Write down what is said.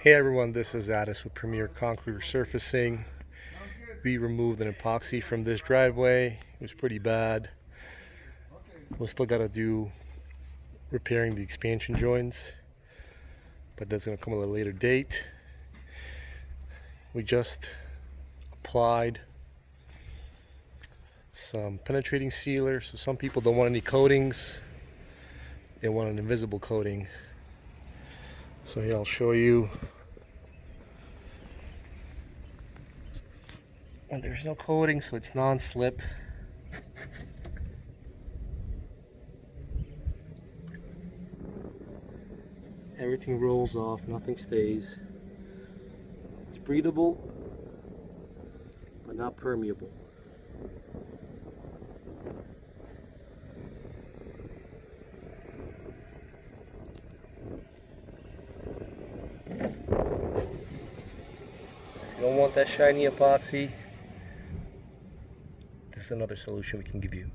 Hey everyone, this is Addis with Premier Concrete Resurfacing. We removed an epoxy from this driveway. It was pretty bad. We still got to do repairing the expansion joints, but that's going to come at a later date. We just applied some penetrating sealer. So some people don't want any coatings. They want an invisible coating. So here I'll show you. And there's no coating, so it's non-slip. Everything rolls off, nothing stays. It's breathable, but not permeable. If you don't want that shiny epoxy, this is another solution we can give you.